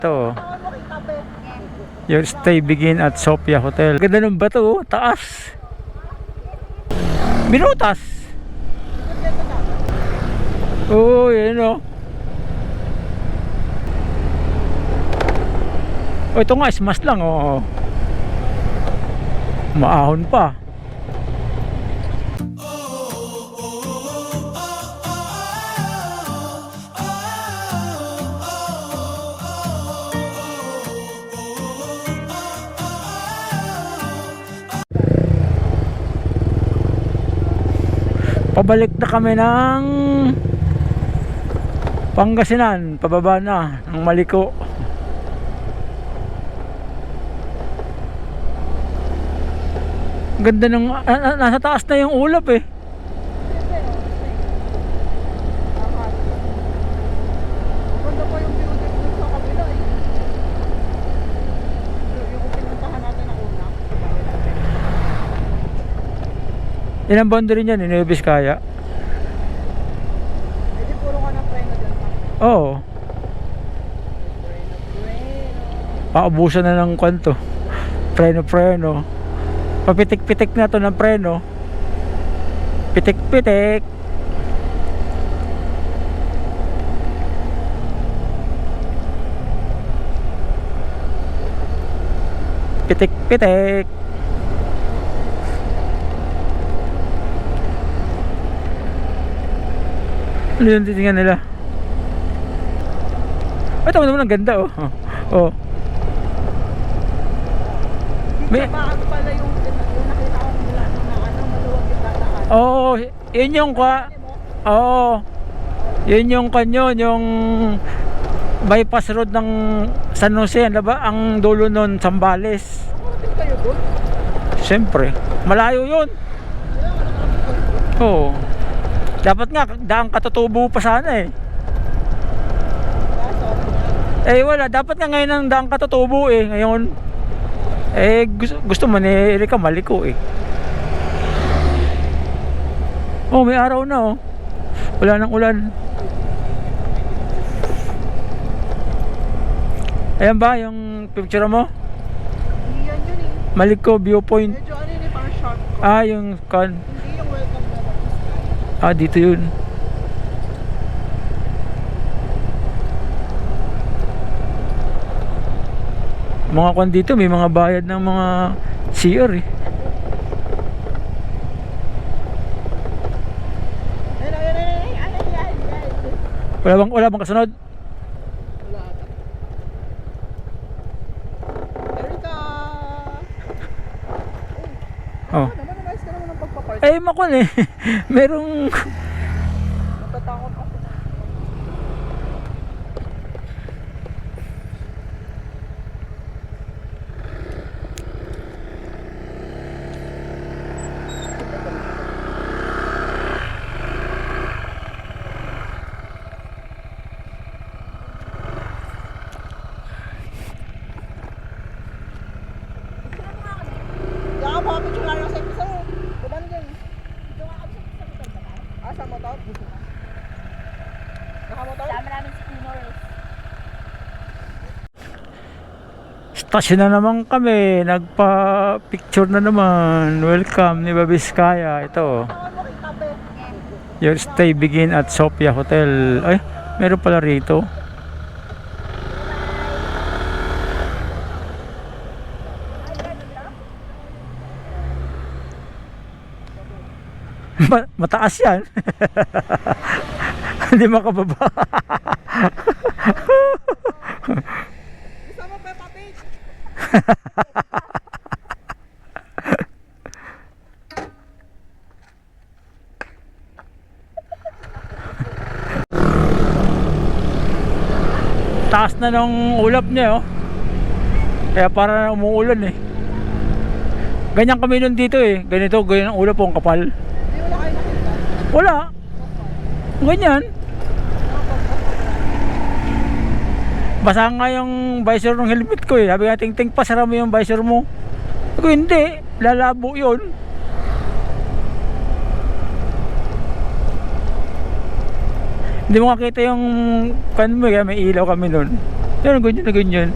Ito, your stay begin at Sophia Hotel. Ganda ng bato, oh, taas. Binutas. Oh, yun o. Oh, ito nga, smash lang, oh. Maahon pa. Pabalik na kami ng Pangasinan, pababa na ng Maliko. Ganda ng nasa taas na yung ulap eh. Ganda pa yung view dito sa kabila eh. Yung pinuntahan natin na una. Yan ang boundary niyan, Nueva Vizcaya. Eh di puro ka ng preno dyan. Oo. Preno. Paubusan na ng kwanto. Preno. Papitik-pitik na to ng preno. Pitik-pitik. Pitik-pitik. Ano yung titingnan nila? Ay, tama naman, ang ganda oh. Oh. May... Baka pala yung nakita ko nila na maluwag yung dadaan. Oo, yun yung oo. Yun yung kanyo, yung bypass road ng San Jose, ano ba? Ang dulo nun, Zambales. Nakarating kayo doon? Siyempre, malayo yun. Oo. Dapat nga, daang Katutubo pa sana eh. Eh wala, dapat nga ngayon ang daang Katutubo eh. Ngayon, eh gusto man eh, Erika Maliko eh. Oh, may araw na oh. Wala nang ulan. Ayan ba yung picture mo? Hindi yan yun eh. Maliko viewpoint. Medyo ano yun eh, parang shortcut. Ah, yung kan. Hindi yung welcome na lang. Ah, dito yun. Mga kwan dito, may mga bayad ng mga CR eh. Wala bang kasunod? Wala ata. Erika! Oh. Naman, namayos ka naman ng pagpapark. Eh, makon eh. Merong... Natatakot ako. Kaya ka picture lang sa isa mo. Kuban din. Ito nga kami sa motor ba tayo? Ah, sa motor? Nakamotor? Sama namin si Pinores. Stasyon na naman kami. Nagpa-picture na naman. Welcome, Nueva Vizcaya. Ito. Your stay begin at Sophia Hotel. Ay, meron pala rito. Mataas yan. Hindi makababa. Gusto mo Peppa Pig? Taas na ng ulap niya oh. Kaya para na umuulan eh. Ganyan kami nun dito eh. Ganito, ganyan ang ulap po, ang kapal. Hindi wala kayo nakita. Wala. Ganyan. Basa nga yung visor ng helmet ko eh. Sabi nga, ting-ting pa, sara mo yung visor mo. Sabi ko, hindi. Lalabo yun. Hindi mo makita yung kan mo, may ilaw kami nun. Yan, ganyan na ganyan.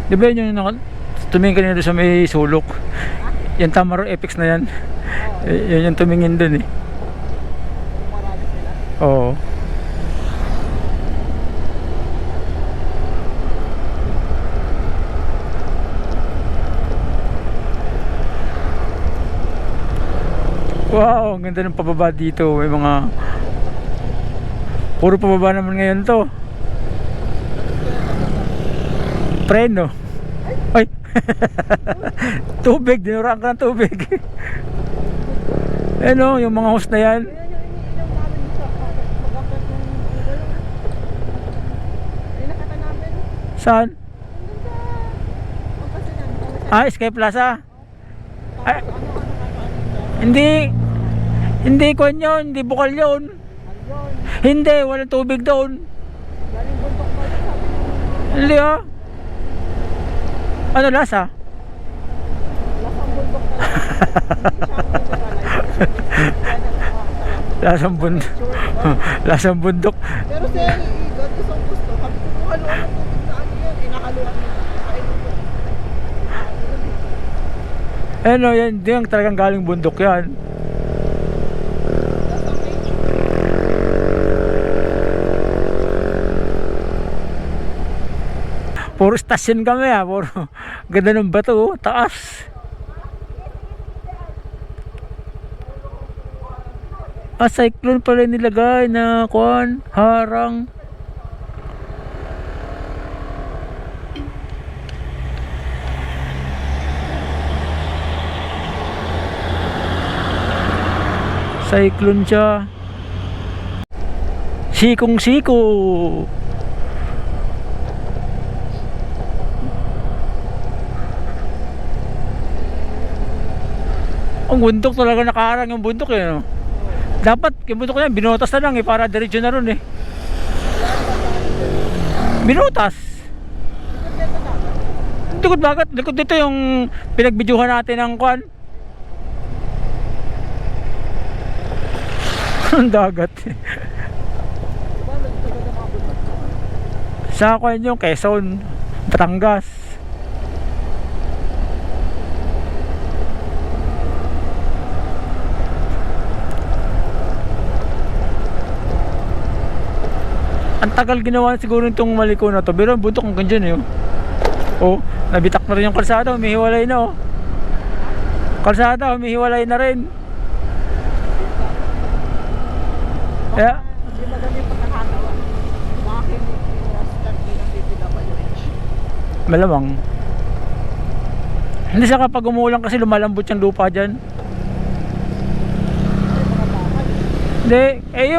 Di ba yun yung tumingin kanina doon sa may sulok? Yan Tamaro Apex na yan. Yan yung tumingin doon eh. Marami sila. Oo. Wow, ang ganda ng pababa dito. May mga puro pababa naman ngayon to. Preno. Ay. Tubig, dinuraan ka ng tubig. Ano, yung mga host na yan. Yan yung iniinom namin sa pag-akyat ng Google. Yung nakita namin. Saan? Nandun sa Pangasinan. Ah, Sky Plaza. Ay, Ano. hindi ko yun, hindi bukal yun. Ayun. Hindi, walang tubig doon. Galing bundok pa yun, sabi ko. Hindi ah. Ano lasa? Lasang bundok na lang. Lasang bundok. Lasang bundok. Pero si God, gusto. Sabi ko, kung haluan ng tubig na ano yun, inahaluan niya. Kainin ko. Ano yan, hindi yung talagang galing bundok yan. Lasang nature. Puro stasyon kami ah, puro ganda ng bato oh, taas. Ah, cyclone pala yung nilagay na kuan, harang. Cyclone siya. Sikong-siko. Ang bundok talaga nakaharang yung bundok eh. No? Dapat yung bundok na yan, binotas na lang eh, para diretso na ron eh. Binotas. Likod bagat, likod dito yung pinagbidyuhan natin ng kuan. Ang dagat eh. Diba, nagtagad ng mga bundok. Sa kuan yung Quezon, Batangas. Ang tagal ginawa siguro itong maliko na to. Pero ang bundok hanggang dyan eh. Oh, nabitak na rin yung kalsada. Humihiwalay na oh. Kalsada, humihiwalay na rin. Kaya, Hindi madali yung pagkakatawa. Bakit yung start din ng DPWH? malamang. Hindi siya kapag umuulan kasi lumalambot yung lupa dyan. Mga bakal. Hindi, eh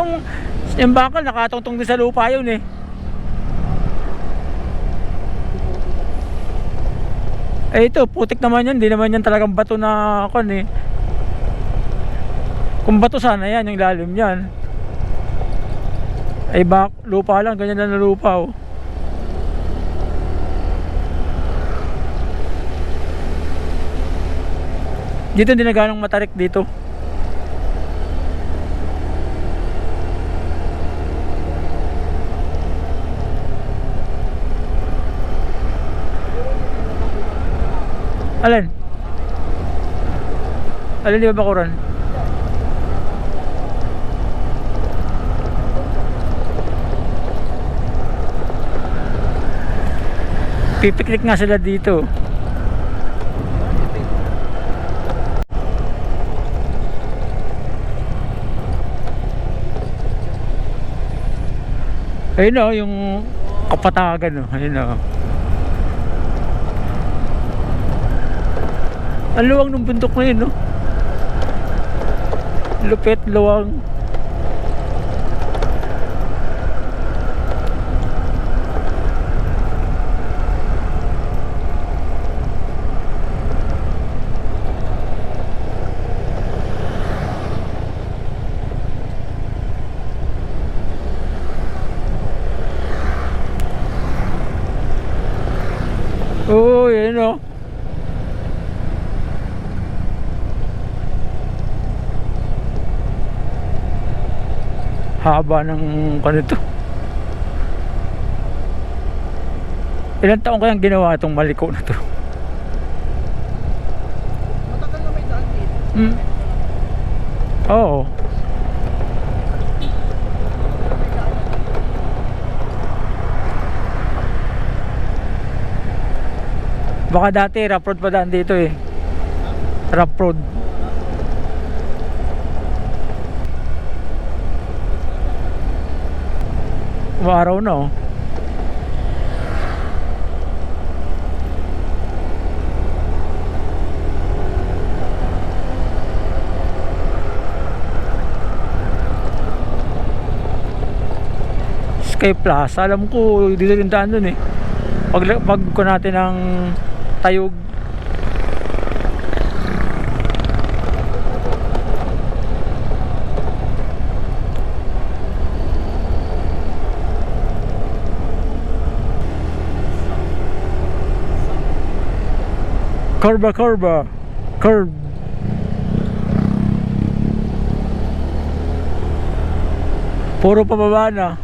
yung bakal nakatungtong din sa lupa yun eh. Eh ito, putik naman yan, hindi naman yan talagang bato na kon eh. Kung bato sana yan, yung lalim yan. Eh lupa lang, ganyan lang na lupa oh. Dito hindi na ganong matarik dito. Alin? Alin di ba bakuran? Pipiknik nga sila dito. Ayun o, yung Kapatagan o. Ayun o. Ang luwang ng bundok na yun, no? Lupit, luwang. Uy, ano? Haba ng kanito. Ilang taon kayang ginawa itong maliko na to? Matagal na may daan dito. Hmm. Oo. Baka dati rough road pa daan dito eh. Rough road. Araw na oh. Sky Plaza, alam ko dito rin daan dun eh. Pag ko natin ng Tayog. Curve. Puro pababa na.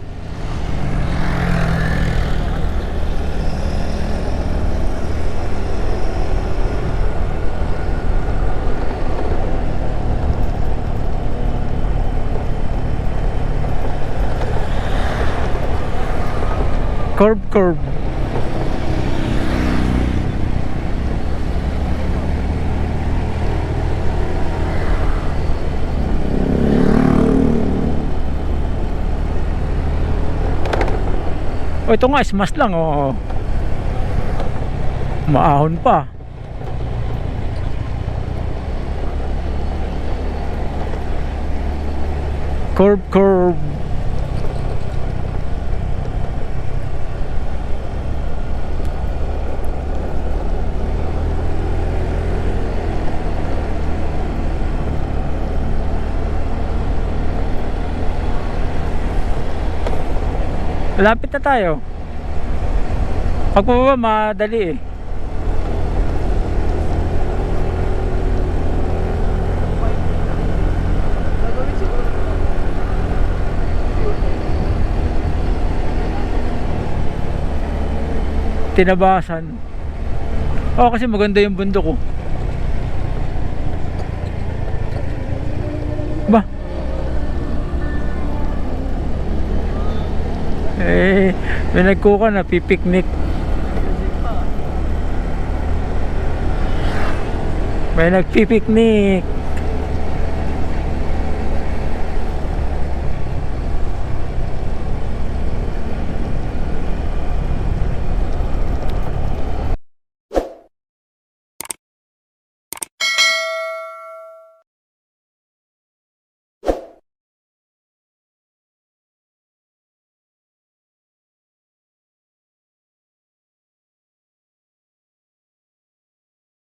Curve. Oh, ito nga, smash lang, oh. Maahon pa. Curve. Lapit na tayo. Pagpababa madali eh. Gagawin siguro. Tinabasan. Oh, kasi maganda yung bundok oh. Ba? Eh, may nagkuka na pipiknik. May nagpipiknik.